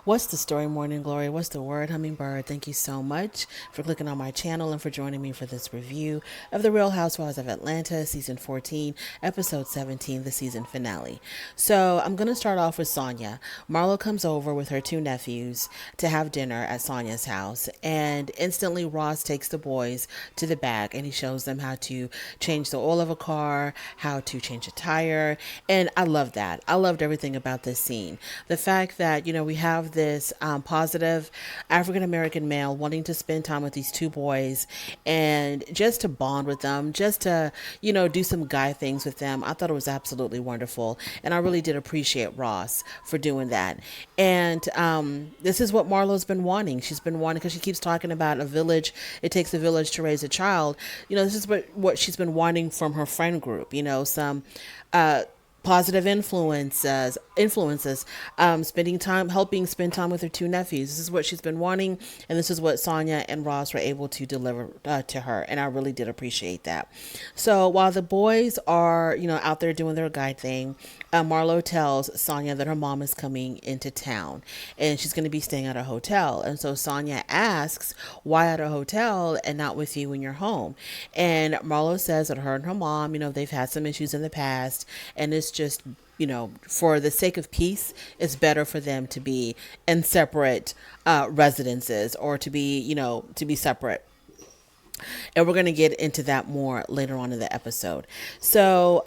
What's the story, Morning Glory? What's the word, Hummingbird? Thank you so much for clicking on my channel and for joining me for this review of The Real Housewives of Atlanta, Season 14, Episode 17, the season finale. So I'm going to start off with Sonya. Marlo comes over with her two nephews to have dinner at Sonya's house, and instantly Ross takes the boys to the back and he shows them how to change the oil of a car, how to change a tire, and I love that. I loved everything about this scene. The fact that, we have this positive African American male wanting to spend time with these two boys and just to bond with them, just to, do some guy things with them. I thought it was absolutely wonderful. And I really did appreciate Ross for doing that. And this is what Marlo's been wanting. She's been wanting, because she keeps talking about a village. It takes a village to raise a child. This is what she's been wanting from her friend group, some positive influences, spending time, helping spend time with her two nephews. This is what she's been wanting, and this is what Sonya and Ross were able to deliver to her, and I really did appreciate that. So while the boys are, out there doing their guide thing, Marlo tells Sonya that her mom is coming into town, and she's going to be staying at a hotel. And so Sonya asks, why at a hotel and not with you when you're home? And Marlo says that her and her mom, they've had some issues in the past, and it's just, for the sake of peace, it's better for them to be in separate residences, or to be separate. And we're going to get into that more later on in the episode. So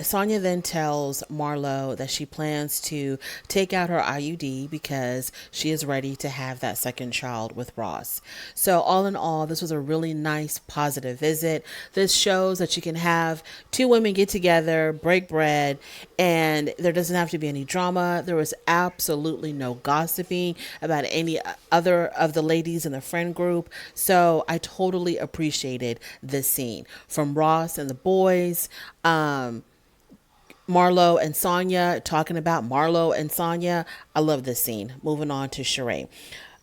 Sonya then tells Marlo that she plans to take out her IUD because she is ready to have that second child with Ross. So all in all, this was a really nice, positive visit. This shows that you can have two women get together, break bread, and there doesn't have to be any drama. There was absolutely no gossiping about any other of the ladies in the friend group. So I totally appreciated this scene from Ross and the boys. Marlo and Sonya talking about Marlo and Sonya. I love this scene. Moving on to Sheree.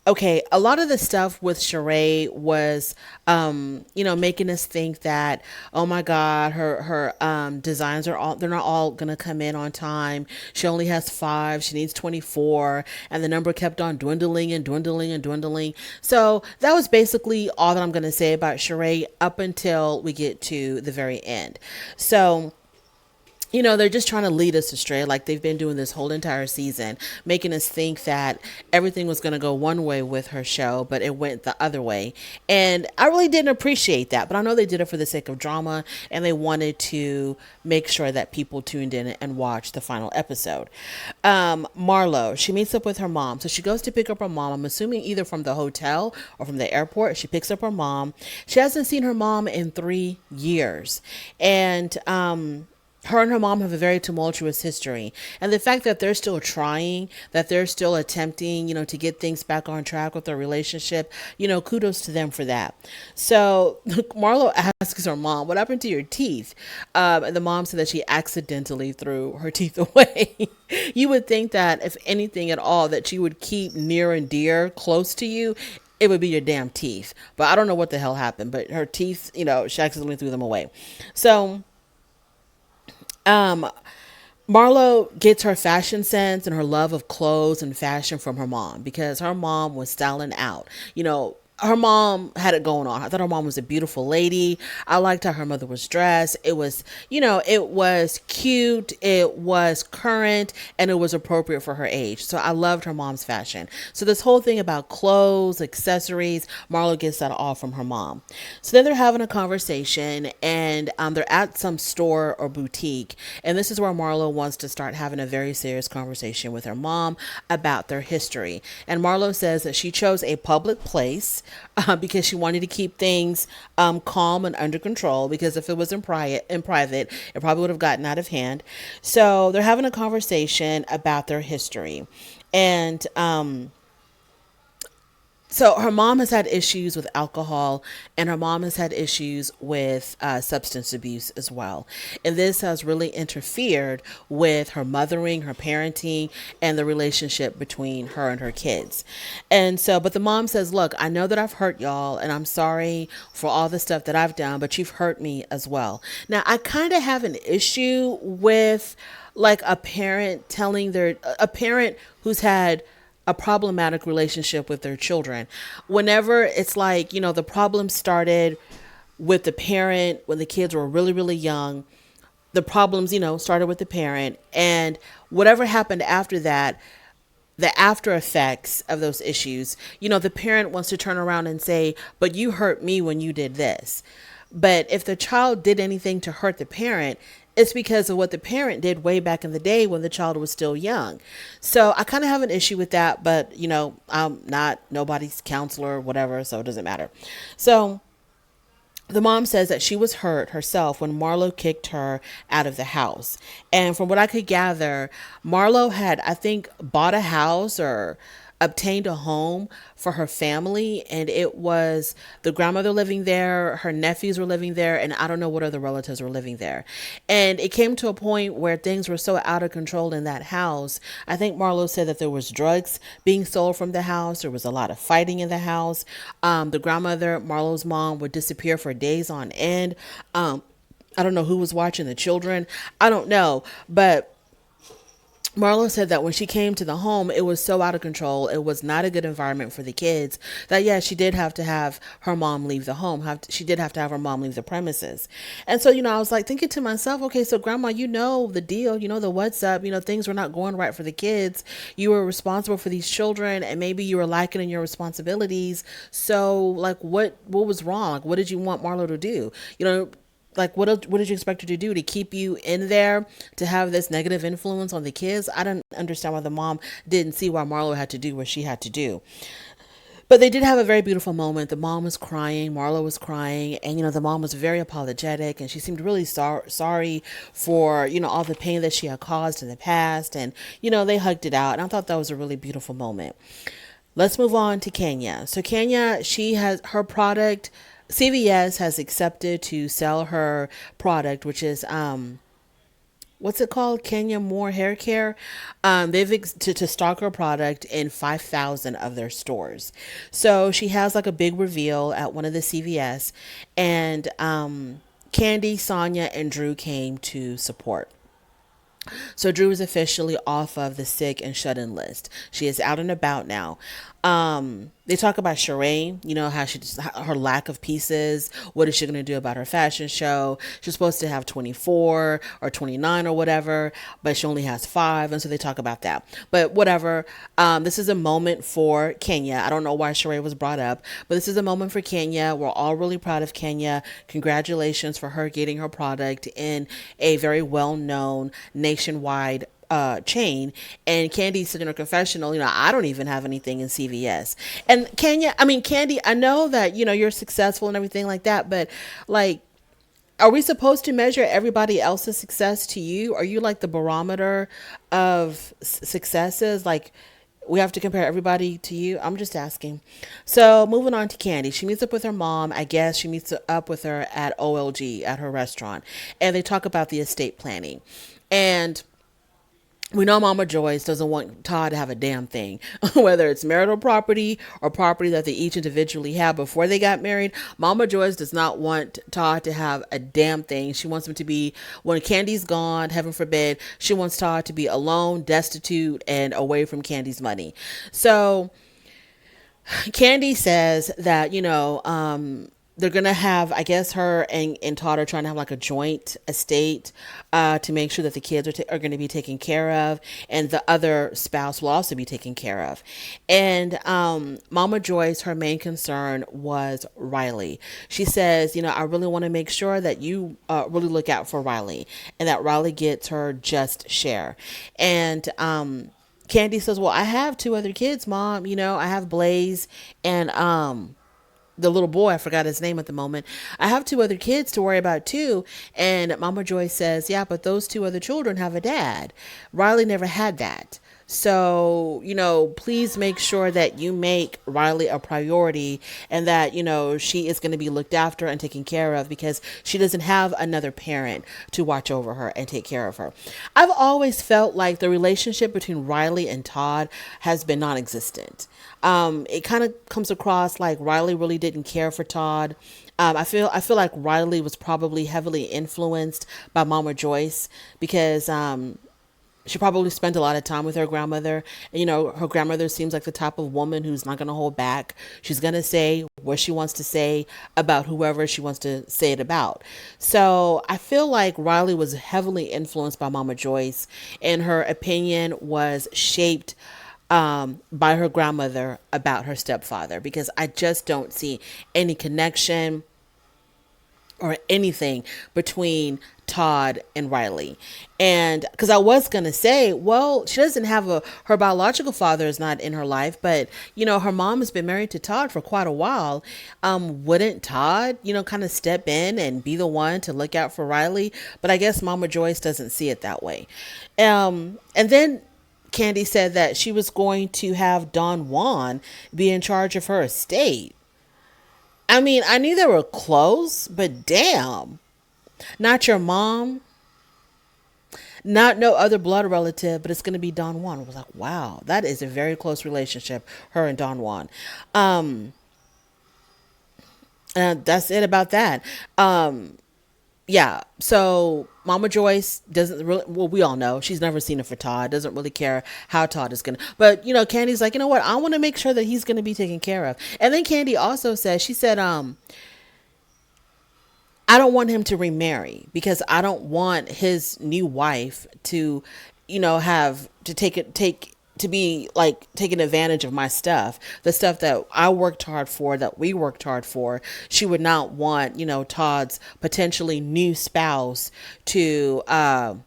Okay, a lot of the stuff with Sheree was, making us think that, oh my God, her designs they're not all gonna come in on time. She only has 5. She needs 24, and the number kept on dwindling and dwindling and dwindling. So that was basically all that I'm gonna say about Sheree up until we get to the very end. So they're just trying to lead us astray, like they've been doing this whole entire season, making us think that everything was going to go one way with her show, but it went the other way. And I really didn't appreciate that, but I know they did it for the sake of drama, and they wanted to make sure that people tuned in and watched the final episode. Marlo, she meets up with her mom. So she goes to pick up her mom, I'm assuming either from the hotel or from the airport. She picks up her mom. She hasn't seen her mom in 3 years. And, her and her mom have a very tumultuous history. And the fact that they're still trying, that they're still attempting, to get things back on track with their relationship, kudos to them for that. So Marlo asks her mom, what happened to your teeth? And the mom said that she accidentally threw her teeth away. You would think that if anything at all that you would keep near and dear close to you, it would be your damn teeth. But I don't know what the hell happened, but her teeth, she accidentally threw them away. So Marlo gets her fashion sense and her love of clothes and fashion from her mom, because her mom was styling out. Her mom had it going on. I thought her mom was a beautiful lady. I liked how her mother was dressed. It was, it was cute, it was current, and it was appropriate for her age. So I loved her mom's fashion. So this whole thing about clothes, accessories, Marlo gets that all from her mom. So then they're having a conversation, and they're at some store or boutique. And this is where Marlo wants to start having a very serious conversation with her mom about their history. And Marlo says that she chose a public place because she wanted to keep things calm and under control, because if it was in private, it probably would have gotten out of hand. So they're having a conversation about their history. And so her mom has had issues with alcohol, and her mom has had issues with substance abuse as well. And this has really interfered with her mothering, her parenting, and the relationship between her and her kids. And so, but the mom says, look, I know that I've hurt y'all, and I'm sorry for all the stuff that I've done, but you've hurt me as well. Now, I kind of have an issue with like a parent telling a parent who's had a problematic relationship with their children. Whenever it's like, the problem started with the parent when the kids were really, really young, the problems, started with the parent. And whatever happened after that, the after effects of those issues, the parent wants to turn around and say, but you hurt me when you did this. But if the child did anything to hurt the parent, it's because of what the parent did way back in the day when the child was still young. So I kind of have an issue with that, but I'm not nobody's counselor or whatever, so it doesn't matter. So the mom says that she was hurt herself when Marlo kicked her out of the house. And from what I could gather, Marlo had, I think, bought a house or obtained a home for her family. And it was the grandmother living there, her nephews were living there, and I don't know what other relatives were living there. And it came to a point where things were so out of control in that house. I think Marlo said that there was drugs being sold from the house. There was a lot of fighting in the house. The grandmother, Marlo's mom, would disappear for days on end. I don't know who was watching the children. I don't know. But Marlo said that when she came to the home, it was so out of control. It was not a good environment for the kids that, yeah, she did have to have her mom leave the home. She did have to have her mom leave the premises. And so, I was like thinking to myself, okay, so grandma, you know the deal, the what's up, things were not going right for the kids. You were responsible for these children and maybe you were lacking in your responsibilities. So like what was wrong? Like, what did you want Marlo to do? Like what did you expect her to do, to keep you in there, to have this negative influence on the kids? I don't understand why the mom didn't see why Marlo had to do what she had to do. But they did have a very beautiful moment. The mom was crying, Marlo was crying, and the mom was very apologetic, and she seemed really sorry for all the pain that she had caused in the past, and they hugged it out, and I thought that was a really beautiful moment. Let's move on to Kenya. So Kenya, she has her product. CVS has accepted to sell her product, which is what's it called? Kenya Moore Hair Care. To stock her product in 5,000 of their stores. So she has like a big reveal at one of the CVS, and Candy, Sonia, and Drew came to support. So Drew is officially off of the sick and shut-in list. She is out and about now. They talk about Sheree, how her lack of pieces. What is she going to do about her fashion show? She's supposed to have 24 or 29 or whatever, but she only has 5. And so they talk about that. But whatever. This is a moment for Kenya. I don't know why Sheree was brought up, but this is a moment for Kenya. We're all really proud of Kenya. Congratulations for her getting her product in a very well-known nationwide chain. And Candy said in her confessional, I don't even have anything in CVS. And Candy, I know that, you're successful and everything like that, but like, are we supposed to measure everybody else's success to you? Are you like the barometer of successes? Like, we have to compare everybody to you? I'm just asking. So moving on to Candy. She meets up with her mom. I guess she meets up with her at OLG, at her restaurant. And they talk about the estate planning. And we know Mama Joyce doesn't want Todd to have a damn thing, whether it's marital property or property that they each individually have before they got married. Mama Joyce does not want Todd to have a damn thing. She wants him to be, when Candy's gone, heaven forbid, she wants Todd to be alone, destitute, and away from Candy's money. So Candy says that, they're going to have, I guess her and Todd are trying to have like a joint estate to make sure that the kids are going to be taken care of, and the other spouse will also be taken care of. And Mama Joyce, her main concern was Riley. She says, I really want to make sure that you really look out for Riley and that Riley gets her just share. And Candy says, well, I have 2 other kids, Mom. I have Blaze and the little boy, I forgot his name at the moment. I have 2 other kids to worry about too. And Mama Joy says, yeah, but those 2 other children have a dad. Riley never had that. So, please make sure that you make Riley a priority and that, she is going to be looked after and taken care of because she doesn't have another parent to watch over her and take care of her. I've always felt like the relationship between Riley and Todd has been non-existent. It kind of comes across like Riley really didn't care for Todd. I feel like Riley was probably heavily influenced by Mama Joyce because, She probably spent a lot of time with her grandmother. And, her grandmother seems like the type of woman who's not going to hold back. She's going to say what she wants to say about whoever she wants to say it about. So I feel like Riley was heavily influenced by Mama Joyce, and her opinion was shaped by her grandmother about her stepfather, because I just don't see any connection or anything between Todd and Riley. And because I was going to say, well, she doesn't have her biological father is not in her life, but, her mom has been married to Todd for quite a while. Wouldn't Todd, kind of step in and be the one to look out for Riley? But I guess Mama Joyce doesn't see it that way. And then Candy said that she was going to have Don Juan be in charge of her estate. I mean, I knew they were close, but damn. Not your mom, not no other blood relative, but it's going to be Don Juan. I was like, wow, that is a very close relationship, her and Don Juan. And that's it about that. Yeah, so Mama Joyce doesn't really, well, we all know she's never seen it for Todd, doesn't really care how Todd is gonna, but Candy's like, what, I want to make sure that he's gonna be taken care of. And then Candy also says, she said, I don't want him to remarry, because I don't want his new wife to, have to take to be like taking advantage of my stuff, the stuff that I worked hard for, that we worked hard for. She would not want, Todd's potentially new spouse to, reap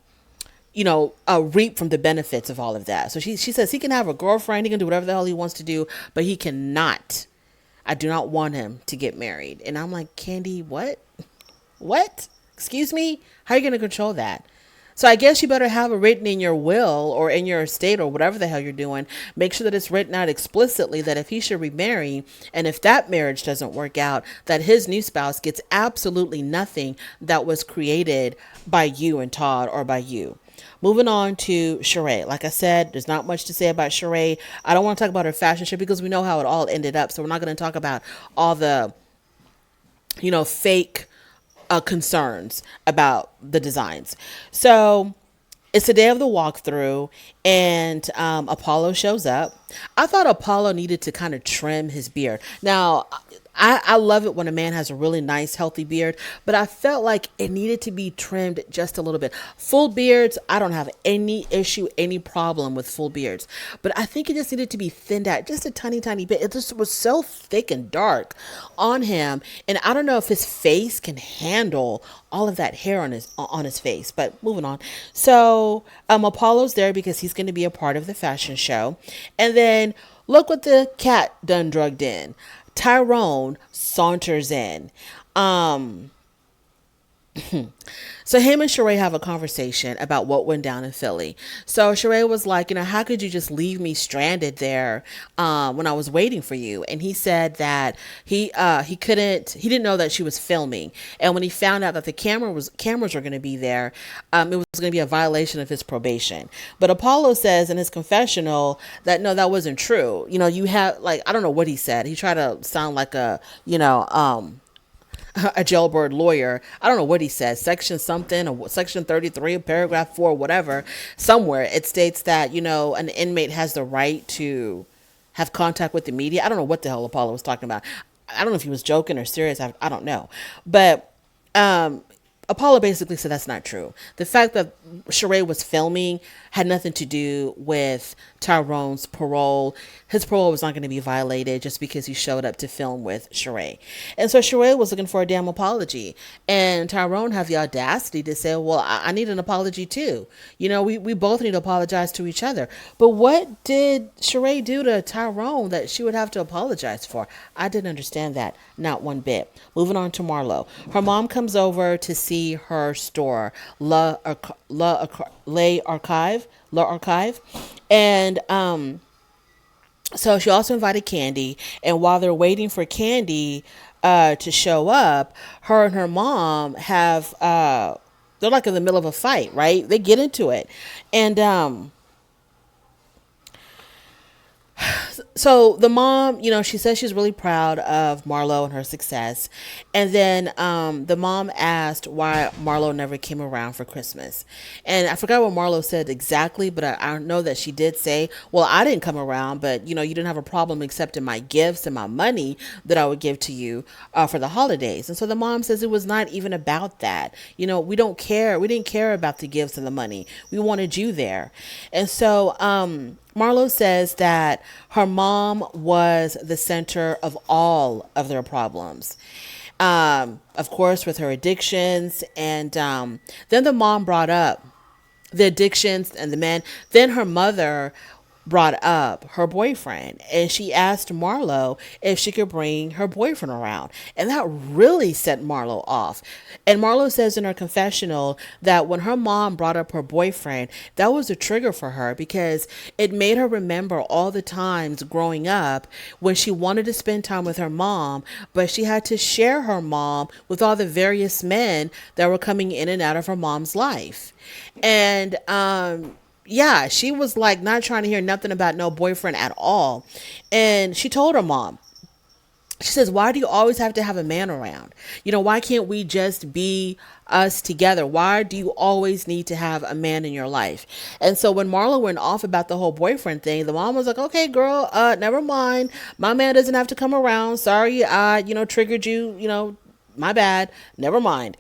from the benefits of all of that. So she says he can have a girlfriend, he can do whatever the hell he wants to do, but he cannot. I do not want him to get married. And I'm like, Candy, what? What? Excuse me? How are you going to control that? So I guess you better have it written in your will or in your estate or whatever the hell you're doing. Make sure that it's written out explicitly that if he should remarry, and if that marriage doesn't work out, that his new spouse gets absolutely nothing that was created by you and Todd, or by you. Moving on to Sheree. Like I said, there's not much to say about Sheree. I don't want to talk about her fashion show because we know how it all ended up. So we're not going to talk about all the, fake concerns about the designs. So it's the day of the walkthrough, and Apollo shows up. I thought Apollo needed to kind of trim his beard. Now, I love it when a man has a really nice, healthy beard, but I felt like it needed to be trimmed just a little bit. Full beards, I don't have any issue, any problem with full beards, but I think it just needed to be thinned out just a tiny, tiny bit. It just was so thick and dark on him, and I don't know if his face can handle all of that hair on his face. But moving on. So Apollo's there because he's going to be a part of the fashion show, and then look what the cat done drugged in. Tyrone saunters in. So him and Sheree have a conversation about what went down in Philly. So Sheree was like, how could you just leave me stranded there when I was waiting for you? And he said that he didn't know that she was filming. And when he found out that the cameras were going to be there, it was going to be a violation of his probation. But Apollo says in his confessional that no, that wasn't true. You have, like, I don't know what he said. He tried to sound like a jailbird lawyer. I don't know what he says, section something, or section 33, paragraph 4, whatever. Somewhere it states that, an inmate has the right to have contact with the media. I don't know what the hell Apollo was talking about. I don't know if he was joking or serious. I don't know. But Apollo basically said that's not true. The fact that Sheree was filming had nothing to do with Tyrone's parole. His parole was not going to be violated just because he showed up to film with Sheree. And so Sheree was looking for a damn apology. And Tyrone had the audacity to say, well, I need an apology too. We both need to apologize to each other. But what did Sheree do to Tyrone that she would have to apologize for? I didn't understand that. Not one bit. Moving on to Marlo. Her mom comes over to see her store, La Archive. And so she also invited Candy. And while they're waiting for Candy to show up, her and her mom have they're like in the middle of a fight, right? They get into it. And So the mom, she says she's really proud of Marlo and her success. And then the mom asked why Marlo never came around for Christmas. And I forgot what Marlo said exactly, but I know that she did say, well, I didn't come around, but you didn't have a problem accepting my gifts and my money that I would give to you for the holidays. And so the mom says it was not even about that. We don't care. We didn't care about the gifts and the money. We wanted you there. And so, Marlo says that her mom was the center of all of their problems. Of course, with her addictions. And then the mom brought up the addictions and the men. Then her mother brought up her boyfriend, and she asked Marlo if she could bring her boyfriend around. And that really set Marlo off. And Marlo says in her confessional that when her mom brought up her boyfriend, that was a trigger for her because it made her remember all the times growing up when she wanted to spend time with her mom, but she had to share her mom with all the various men that were coming in and out of her mom's life. And yeah, she was like not trying to hear nothing about no boyfriend at all. And she told her mom, she says, why do you always have to have a man around? Why can't we just be us together? Why do you always need to have a man in your life? And so when Marlo went off about the whole boyfriend thing, the mom was like, okay, girl, never mind. My man doesn't have to come around. Sorry, I, triggered you, my bad. Never mind.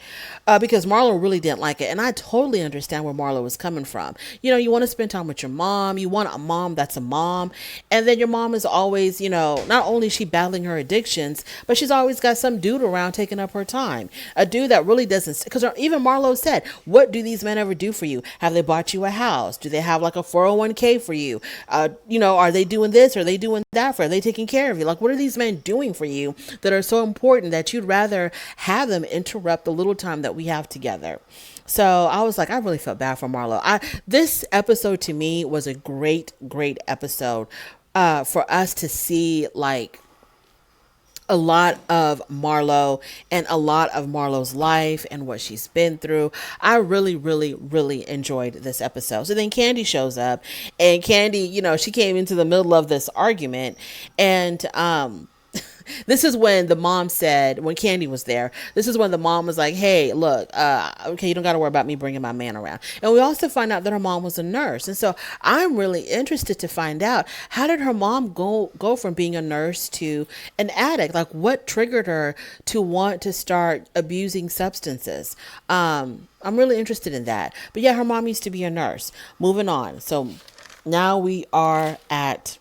Because Marlo really didn't like it. And I totally understand where Marlo was coming from. You want to spend time with your mom. You want a mom that's a mom. And then your mom is always, not only is she battling her addictions, but she's always got some dude around taking up her time. A dude that really doesn't, because even Marlo said, what do these men ever do for you? Have they bought you a house? Do they have like a 401k for you? Are they doing this? Are they doing that for you? Are they taking care of you? Like, what are these men doing for you that are so important that you'd rather have them interrupt the little time that we have together? So I was like, I really felt bad for Marlo. This episode to me was a great, great episode for us to see like a lot of Marlo and a lot of Marlo's life and what she's been through. I really, really, really enjoyed this episode. So then Candy shows up, and Candy, she came into the middle of this argument, and this is when the mom said, when Candy was there, this is when the mom was like, hey, look, okay, you don't got to worry about me bringing my man around. And we also find out that her mom was a nurse. And so I'm really interested to find out, how did her mom go from being a nurse to an addict? Like, what triggered her to want to start abusing substances? I'm really interested in that. But yeah, her mom used to be a nurse. Moving on. So now we are at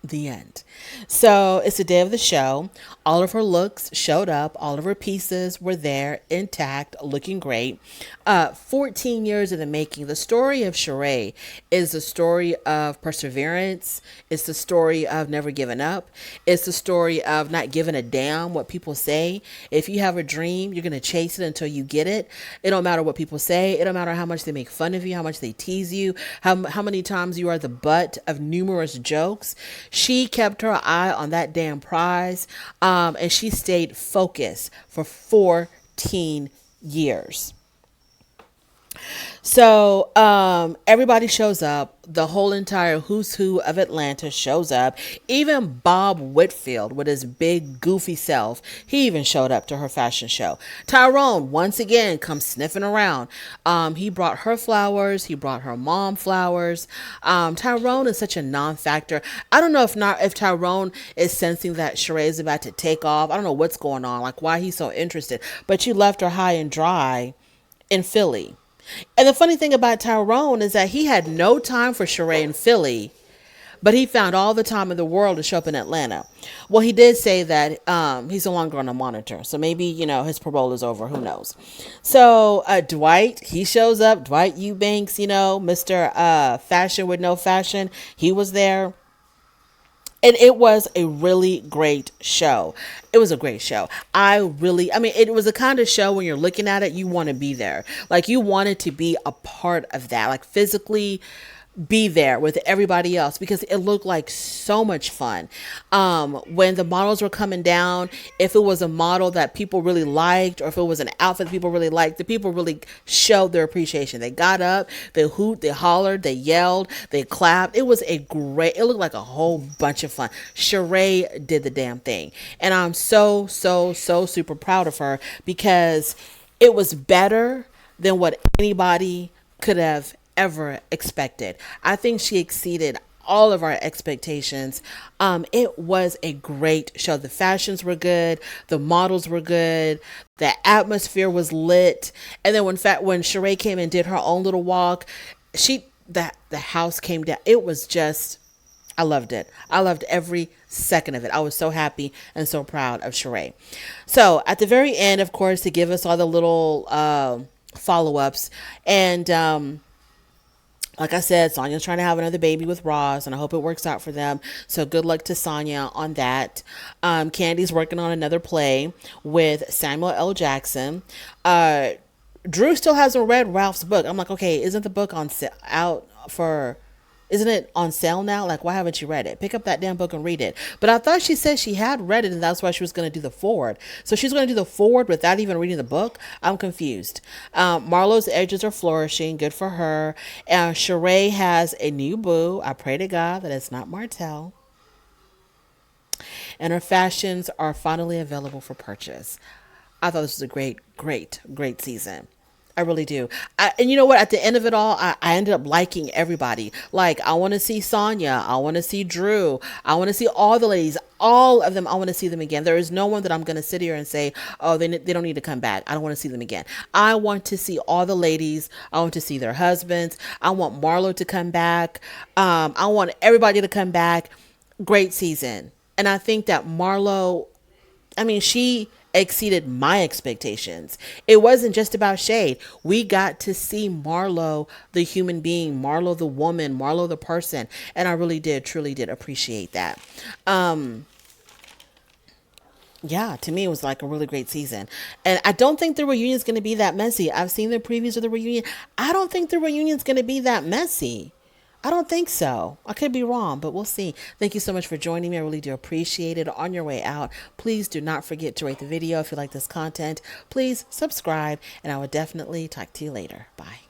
the end. So it's the day of the show. All of her looks showed up. All of her pieces were there, intact, looking great. 14 years in the making. The story of Sheree is the story of perseverance. It's the story of never giving up. It's the story of not giving a damn what people say. If you have a dream, you're going to chase it until you get it. It don't matter what people say. It don't matter how much they make fun of you, how much they tease you, how many times you are the butt of numerous jokes. She kept her eye on that damn prize, and she stayed focused for 14 years. So everybody shows up. The whole entire who's who of Atlanta shows up. Even Bob Whitfield with his big goofy self, he even showed up to her fashion show. Tyrone once again comes sniffing around. He brought her flowers. He brought her mom flowers. Tyrone is such a non-factor. I don't know if Tyrone is sensing that Sheree is about to take off. I don't know what's going on, like why he's so interested. But you left her high and dry in Philly. And the funny thing about Tyrone is that he had no time for Sheree in Philly, but he found all the time in the world to show up in Atlanta. Well, he did say that he's no longer on a monitor. So maybe, his parole is over. Who knows? So Dwight, he shows up. Dwight Eubanks, Mr. Fashion with no fashion. He was there. And it was a really great show. It was a great show. It was the kind of show when you're looking at it, you want to be there. Like, you wanted to be a part of that. Like, physically be there with everybody else because it looked like so much fun. When the models were coming down, if it was a model that people really liked or if it was an outfit that people really liked, the people really showed their appreciation. They got up, they hoot, they hollered, they yelled, they clapped. It looked like a whole bunch of fun. Sheree did the damn thing. And I'm so super proud of her because it was better than what anybody could have ever expected. I think she exceeded all of our expectations. It was a great show. The fashions were good, the models were good, the atmosphere was lit. And then when Sheree came and did her own little walk, the house came down. It was just, I loved it. I loved every second of it. I was so happy and so proud of Sheree. So at the very end, of course, to give us all the little follow-ups, and like I said, Sonya's trying to have another baby with Ross, and I hope it works out for them. So good luck to Sonya on that. Candy's working on another play with Samuel L. Jackson. Drew still hasn't read Ralph's book. I'm like, okay, isn't the book isn't it on sale now? Like, why haven't you read it? Pick up that damn book and read it. But I thought she said she had read it and that's why she was going to do the forward. So she's going to do the forward without even reading the book? I'm confused. Marlo's edges are flourishing. Good for her. Sheree has a new boo. I pray to God that it's not Martell. And her fashions are finally available for purchase. I thought this was a great season. I really do. And you know what? At the end of it all, I ended up liking everybody. Like, I want to see Sonya. I want to see Drew. I want to see all the ladies. All of them, I want to see them again. There is no one that I'm going to sit here and say, oh, they don't need to come back. I don't want to see them again. I want to see all the ladies. I want to see their husbands. I want Marlo to come back. I want everybody to come back. Great season. And I think that Marlo, I mean, she exceeded my expectations. It wasn't just about shade. We got to see Marlo, the human being, Marlo, the woman, Marlo, the person. And I really did, truly did appreciate that. Yeah, to me, it was like a really great season. And I don't think the reunion is going to be that messy. I've seen the previews of the reunion. I don't think the reunion is going to be that messy. I don't think so. I could be wrong, but we'll see. Thank you so much for joining me. I really do appreciate it. On your way out, please do not forget to rate the video if you like this content. Please subscribe, and I will definitely talk to you later. Bye.